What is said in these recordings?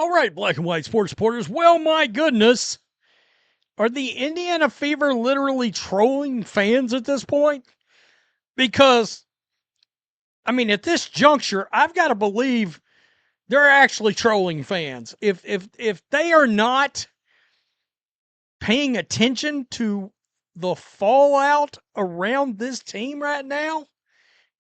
All right, black and white sports supporters. Well, my goodness. Are the Indiana Fever literally trolling fans at this point? Because, I mean, at this juncture, I've got to believe they're actually trolling fans. If they are not paying attention to the fallout around this team right now,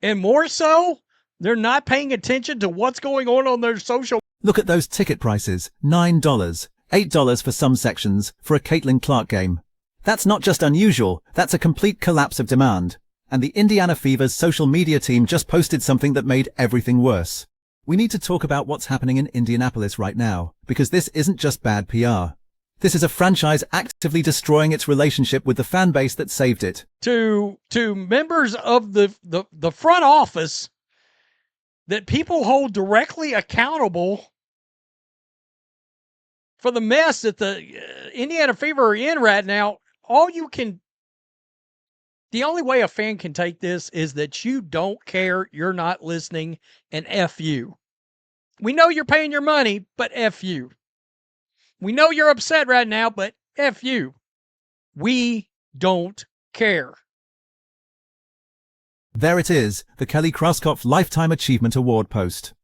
and more so, they're not paying attention to what's going on their social. Look at those ticket prices. $9, $8 for some sections for a Caitlin Clark game. That's not just unusual, that's a complete collapse of demand. And the Indiana Fever's social media team just posted something that made everything worse. We need to talk about what's happening in Indianapolis right now, because this isn't just bad PR. This is a franchise actively destroying its relationship with the fan base that saved it. To members of the front office that people hold directly accountable for the mess that the Indiana Fever are in right now, the only way a fan can take this is that you don't care, you're not listening, and F you. We know you're paying your money, but F you. We know you're upset right now, but F you. We don't care. There it is, the Kelly Krauskopf Lifetime Achievement Award post.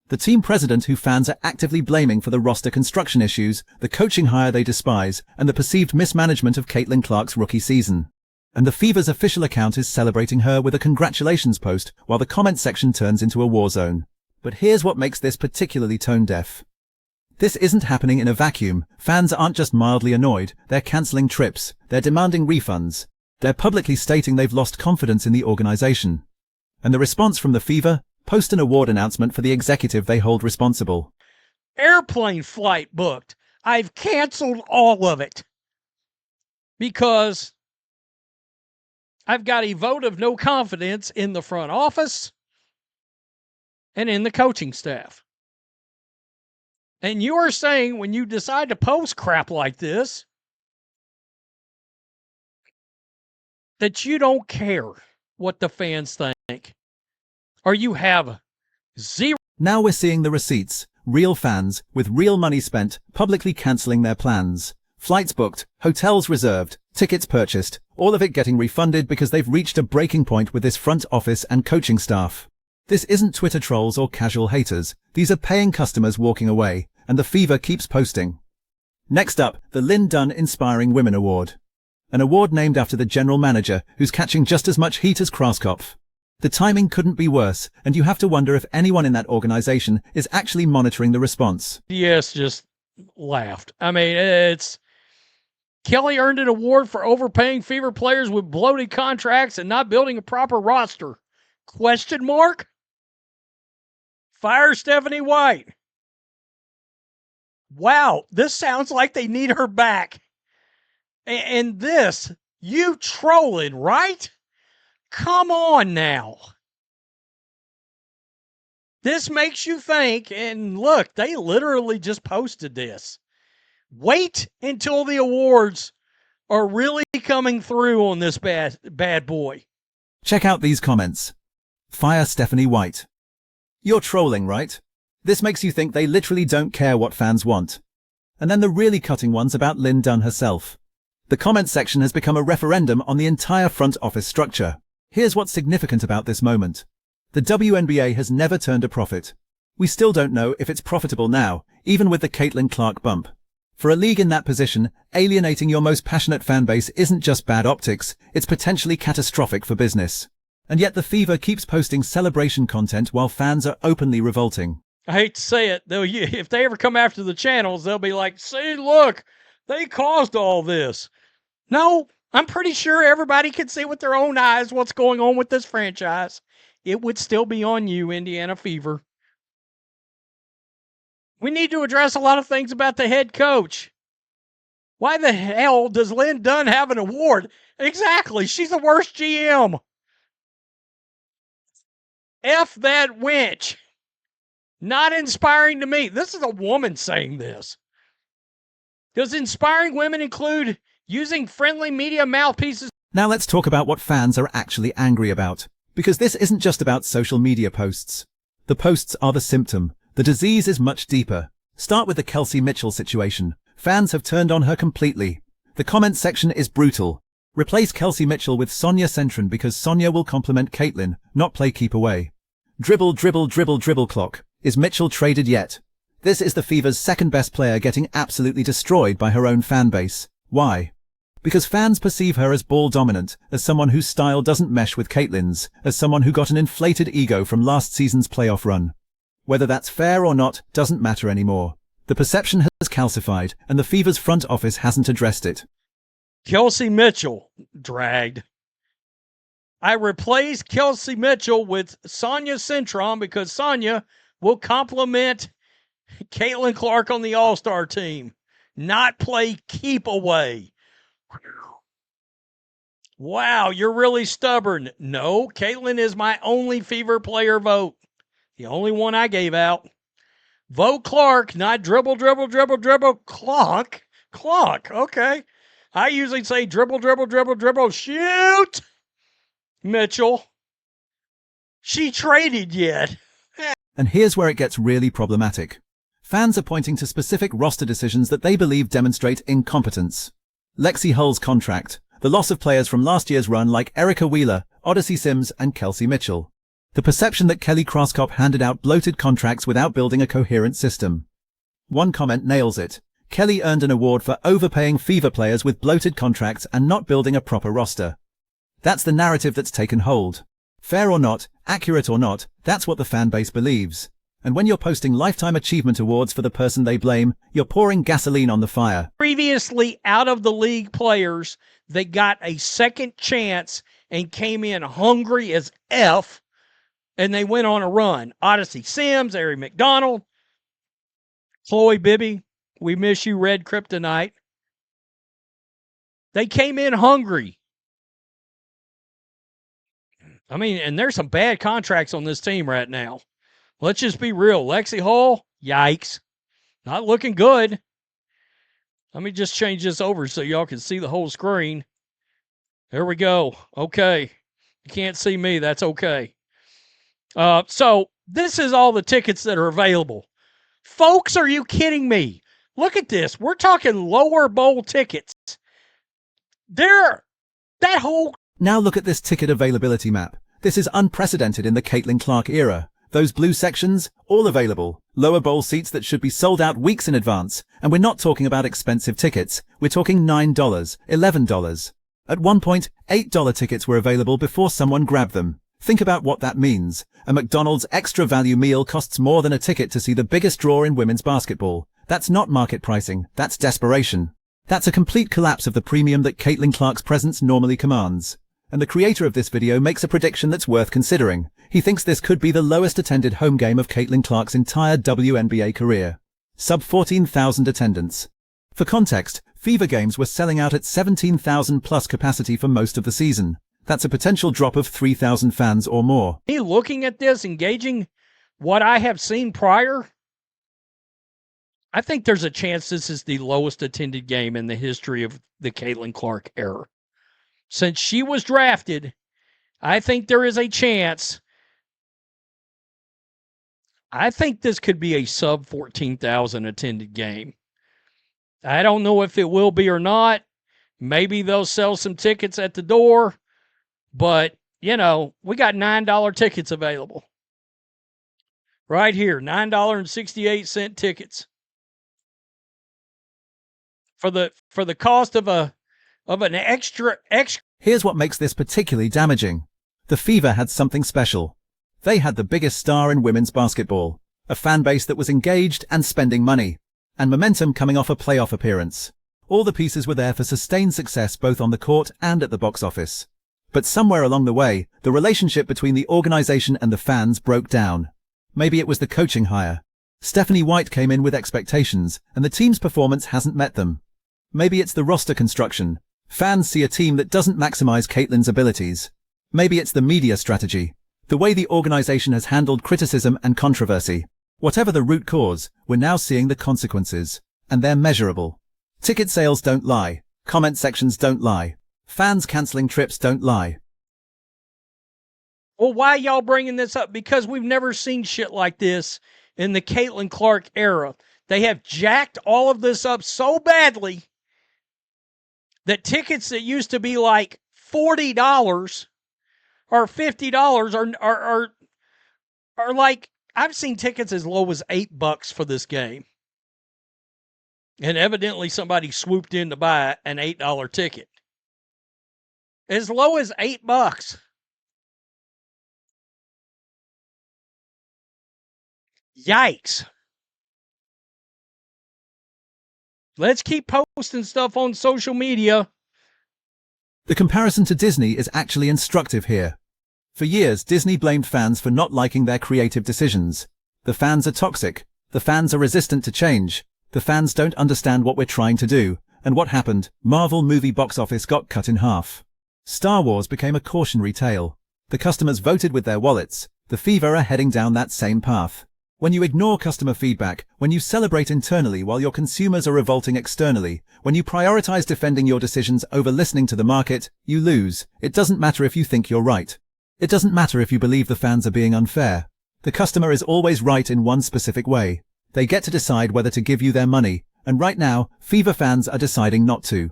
The team president who fans are actively blaming for the roster construction issues, the coaching hire they despise, and the perceived mismanagement of Caitlin Clark's rookie season. And the Fever's official account is celebrating her with a congratulations post while the comment section turns into a war zone. But here's what makes this particularly tone-deaf. This isn't happening in a vacuum. Fans aren't just mildly annoyed, they're cancelling trips, they're demanding refunds. They're publicly stating they've lost confidence in the organization. And the response from the Fever? Post an award announcement for the executive they hold responsible. Airplane flight booked. I've canceled all of it because I've got a vote of no confidence in the front office and in the coaching staff. And you are saying when you decide to post crap like this that you don't care what the fans think, or you have zero. Now we're seeing the receipts. Real fans, with real money spent, publicly cancelling their plans. Flights booked, hotels reserved, tickets purchased, all of it getting refunded because they've reached a breaking point with this front office and coaching staff. This isn't Twitter trolls or casual haters. These are paying customers walking away, and the Fever keeps posting. Next up, the Lynn Dunn Inspiring Women Award. An award named after the general manager, who's catching just as much heat as Krauskopf. The timing couldn't be worse, and you have to wonder if anyone in that organization is actually monitoring the response. Yes, just laughed. I mean, it's Kelly earned an award for overpaying Fever players with bloated contracts and not building a proper roster. Question mark? Fire Stephanie White. Wow, this sounds like they need her back. And this, you trolling, right? Come on now. This makes you think, and look, they literally just posted this. Wait until the awards are really coming through on this bad boy. Check out these comments. Fire Stephanie White. You're trolling, right? This makes you think they literally don't care what fans want. And then the really cutting ones about Lynn Dunn herself. The comment section has become a referendum on the entire front office structure. Here's what's significant about this moment. The WNBA has never turned a profit. We still don't know if it's profitable now, even with the Caitlin Clark bump. For a league in that position, alienating your most passionate fan base isn't just bad optics, it's potentially catastrophic for business. And yet the Fever keeps posting celebration content while fans are openly revolting. I hate to say it, though, if they ever come after the channels, they'll be like, see, look, they caused all this. No, I'm pretty sure everybody can see with their own eyes what's going on with this franchise. It would still be on you, Indiana Fever. We need to address a lot of things about the head coach. Why the hell does Lynn Dunn have an award? Exactly, she's the worst GM. F that wench. Not inspiring to me. This is a woman saying this. Does inspiring women include using friendly media mouthpieces? Now let's talk about what fans are actually angry about. Because this isn't just about social media posts. The posts are the symptom. The disease is much deeper. Start with the Kelsey Mitchell situation. Fans have turned on her completely. The comment section is brutal. Replace Kelsey Mitchell with Sonia Centron because Sonia will compliment Caitlyn, not play keep away. Dribble, dribble, dribble, dribble clock. Is Mitchell traded yet? This is the Fever's second best player getting absolutely destroyed by her own fan base. Why? Because fans perceive her as ball dominant, as someone whose style doesn't mesh with Caitlyn's, as someone who got an inflated ego from last season's playoff run. Whether that's fair or not doesn't matter anymore. The perception has calcified, and the Fever's front office hasn't addressed it. Kelsey Mitchell dragged. I replaced Kelsey Mitchell with Sonia Centron because Sonia will compliment Caitlin Clark on the All-Star team, not play keep away. Wow, you're really stubborn. No, Caitlin is my only Fever player vote. The only one I gave out. Vote Clark, not dribble, dribble, dribble, dribble, clock. Clock, okay. I usually say dribble, dribble, dribble, dribble, shoot. Mitchell. She traded yet. And here's where it gets really problematic. Fans are pointing to specific roster decisions that they believe demonstrate incompetence. Lexi Hull's contract, the loss of players from last year's run like Erica Wheeler, Odyssey Sims, and Kelsey Mitchell. The perception that Kelly Krauskopf handed out bloated contracts without building a coherent system. One comment nails it. Kelly earned an award for overpaying Fever players with bloated contracts and not building a proper roster. That's the narrative that's taken hold. Fair or not, accurate or not, that's what the fan base believes. And when you're posting lifetime achievement awards for the person they blame, you're pouring gasoline on the fire. Previously out of the league players that got a second chance and came in hungry as F, and they went on a run. Odyssey Sims, Ari McDonald, Chloe Bibby, we miss you, Red Kryptonite. They came in hungry. I mean, and there's some bad contracts on this team right now. Let's just be real. Lexi Hull, yikes. Not looking good. Let me just change this over so y'all can see the whole screen. There we go. Okay. You can't see me. That's okay. So this is all the tickets that are available. Folks, are you kidding me? Look at this. We're talking lower bowl tickets. That whole... Now look at this ticket availability map. This is unprecedented in the Caitlin Clark era. Those blue sections, all available. Lower bowl seats that should be sold out weeks in advance. And we're not talking about expensive tickets. We're talking $9, $11. At one point, $8 tickets were available before someone grabbed them. Think about what that means. A McDonald's extra value meal costs more than a ticket to see the biggest draw in women's basketball. That's not market pricing. That's desperation. That's a complete collapse of the premium that Caitlin Clark's presence normally commands. And the creator of this video makes a prediction that's worth considering. He thinks this could be the lowest attended home game of Caitlin Clark's entire WNBA career. Sub 14,000 attendance. For context, Fever games were selling out at 17,000 plus capacity for most of the season. That's a potential drop of 3,000 fans or more. Me looking at this, engaging what I have seen prior, I think there's a chance this is the lowest attended game in the history of the Caitlin Clark era. Since she was drafted, I think there is a chance. I think this could be a sub 14,000 attended game. I don't know if it will be or not. Maybe they'll sell some tickets at the door. But, you know, we got $9 tickets available. Right here, $9.68 tickets. For the cost of an extra. Here's what makes this particularly damaging. The Fever had something special. They had the biggest star in women's basketball, a fan base that was engaged and spending money, and momentum coming off a playoff appearance. All the pieces were there for sustained success both on the court and at the box office. But somewhere along the way, the relationship between the organization and the fans broke down. Maybe it was the coaching hire. Stephanie White came in with expectations, and the team's performance hasn't met them. Maybe it's the roster construction. Fans see a team that doesn't maximize Caitlin's abilities. Maybe it's the media strategy. The way the organization has handled criticism and controversy. Whatever the root cause, we're now seeing the consequences. And they're measurable. Ticket sales don't lie. Comment sections don't lie. Fans canceling trips don't lie. Well, why y'all bringing this up? Because we've never seen shit like this in the Caitlin Clark era. They have jacked all of this up so badly that tickets that used to be like $40 or $50 are like, I've seen tickets as low as $8 for this game. And evidently somebody swooped in to buy an $8 ticket. As low as $8. Yikes. Let's keep posting stuff on social media. The comparison to Disney is actually instructive here. For years, Disney blamed fans for not liking their creative decisions. The fans are toxic. The fans are resistant to change. The fans don't understand what we're trying to do. And what happened? Marvel movie box office got cut in half. Star Wars became a cautionary tale. The customers voted with their wallets. The Fever are heading down that same path. When you ignore customer feedback, when you celebrate internally while your consumers are revolting externally, when you prioritize defending your decisions over listening to the market, you lose. It doesn't matter if you think you're right. It doesn't matter if you believe the fans are being unfair. The customer is always right in one specific way. They get to decide whether to give you their money, and right now, Fever fans are deciding not to.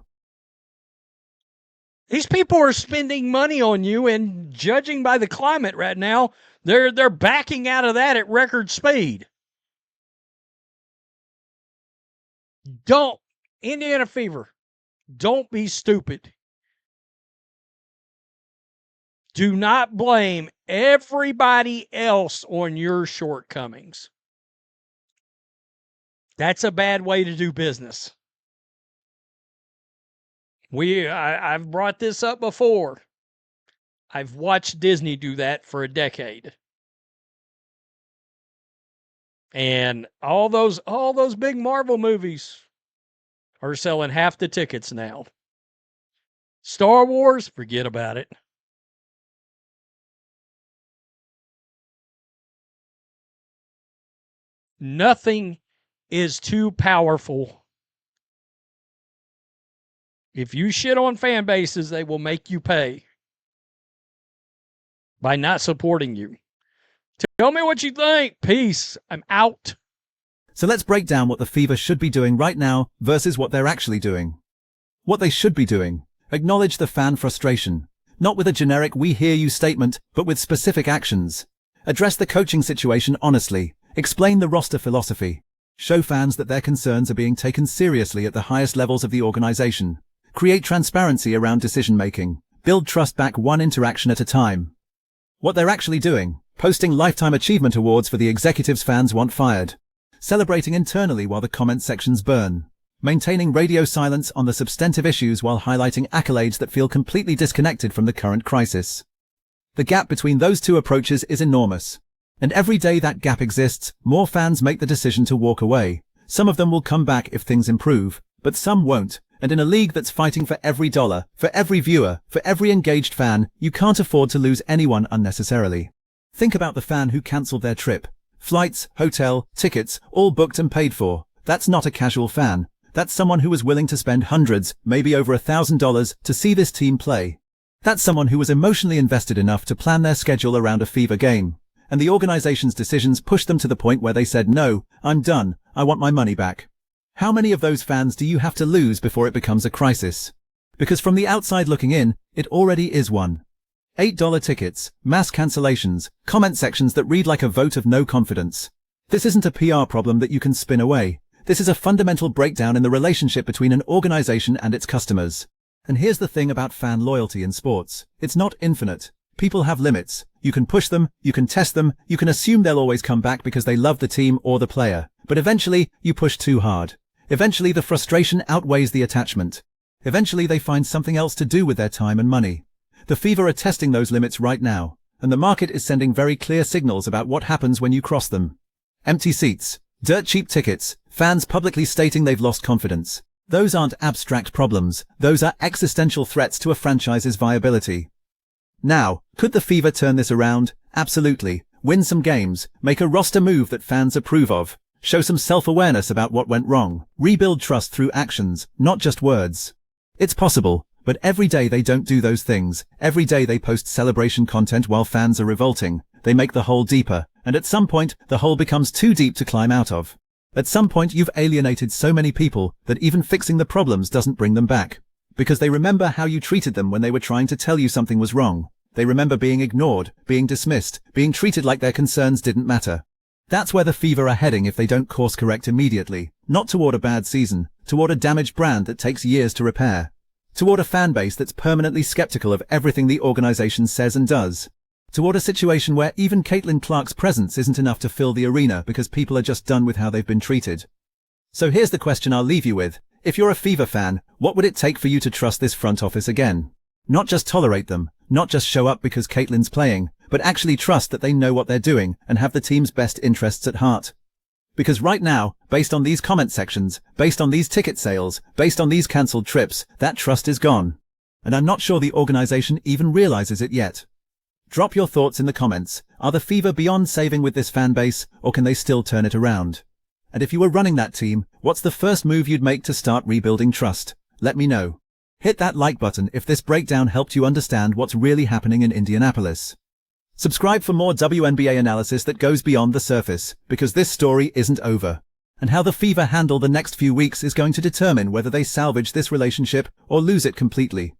These people are spending money on you, and judging by the climate right now, they're backing out of that at record speed. Indiana Fever, don't be stupid. Do not blame everybody else on your shortcomings. That's a bad way to do business. I've brought this up before. I've watched Disney do that for a decade. And all those big Marvel movies are selling half the tickets now. Star Wars, forget about it. Nothing is too powerful. If you shit on fan bases, they will make you pay by not supporting you. Tell me what you think. Peace. I'm out. So let's break down what the Fever should be doing right now versus what they're actually doing. What they should be doing. Acknowledge the fan frustration. Not with a generic "we hear you" statement, but with specific actions. Address the coaching situation honestly. Explain the roster philosophy. Show fans that their concerns are being taken seriously at the highest levels of the organization. Create transparency around decision-making. Build trust back one interaction at a time. What they're actually doing. Posting Lifetime Achievement Awards for the executives fans want fired. Celebrating internally while the comment sections burn. Maintaining radio silence on the substantive issues while highlighting accolades that feel completely disconnected from the current crisis. The gap between those two approaches is enormous. And every day that gap exists, more fans make the decision to walk away. Some of them will come back if things improve, but some won't. And in a league that's fighting for every dollar, for every viewer, for every engaged fan, you can't afford to lose anyone unnecessarily. Think about the fan who cancelled their trip. Flights, hotel, tickets, all booked and paid for. That's not a casual fan. That's someone who was willing to spend hundreds, maybe over $1,000 to see this team play. That's someone who was emotionally invested enough to plan their schedule around a Fever game. And the organization's decisions pushed them to the point where they said, "No, I'm done. I want my money back." How many of those fans do you have to lose before it becomes a crisis? Because from the outside looking in, it already is one. $8 tickets, mass cancellations, comment sections that read like a vote of no confidence. This isn't a PR problem that you can spin away. This is a fundamental breakdown in the relationship between an organization and its customers. And here's the thing about fan loyalty in sports. It's not infinite. People have limits. You can push them, you can test them, you can assume they'll always come back because they love the team or the player. But eventually, you push too hard. Eventually, the frustration outweighs the attachment. Eventually, they find something else to do with their time and money. The Fever are testing those limits right now, and the market is sending very clear signals about what happens when you cross them. Empty seats, dirt cheap tickets, fans publicly stating they've lost confidence. Those aren't abstract problems. Those are existential threats to a franchise's viability. Now, could the Fever turn this around? Absolutely. Win some games, make a roster move that fans approve of, show some self-awareness about what went wrong, rebuild trust through actions, not just words. It's possible, but every day they don't do those things. Every day they post celebration content while fans are revolting. They make the hole deeper, and at some point, the hole becomes too deep to climb out of. At some point you've alienated so many people that even fixing the problems doesn't bring them back. Because they remember how you treated them when they were trying to tell you something was wrong. They remember being ignored, being dismissed, being treated like their concerns didn't matter. That's where the Fever are heading if they don't course correct immediately, not toward a bad season, toward a damaged brand that takes years to repair. Toward a fan base that's permanently skeptical of everything the organization says and does. Toward a situation where even Caitlin Clark's presence isn't enough to fill the arena because people are just done with how they've been treated. So here's the question I'll leave you with. If you're a Fever fan, what would it take for you to trust this front office again? Not just tolerate them, not just show up because Caitlin's playing, but actually trust that they know what they're doing and have the team's best interests at heart. Because right now, based on these comment sections, based on these ticket sales, based on these cancelled trips, that trust is gone. And I'm not sure the organization even realizes it yet. Drop your thoughts in the comments. Are the Fever beyond saving with this fan base, or can they still turn it around? And if you were running that team, what's the first move you'd make to start rebuilding trust? Let me know. Hit that like button if this breakdown helped you understand what's really happening in Indianapolis. Subscribe for more WNBA analysis that goes beyond the surface, because this story isn't over. And how the Fever handle the next few weeks is going to determine whether they salvage this relationship or lose it completely.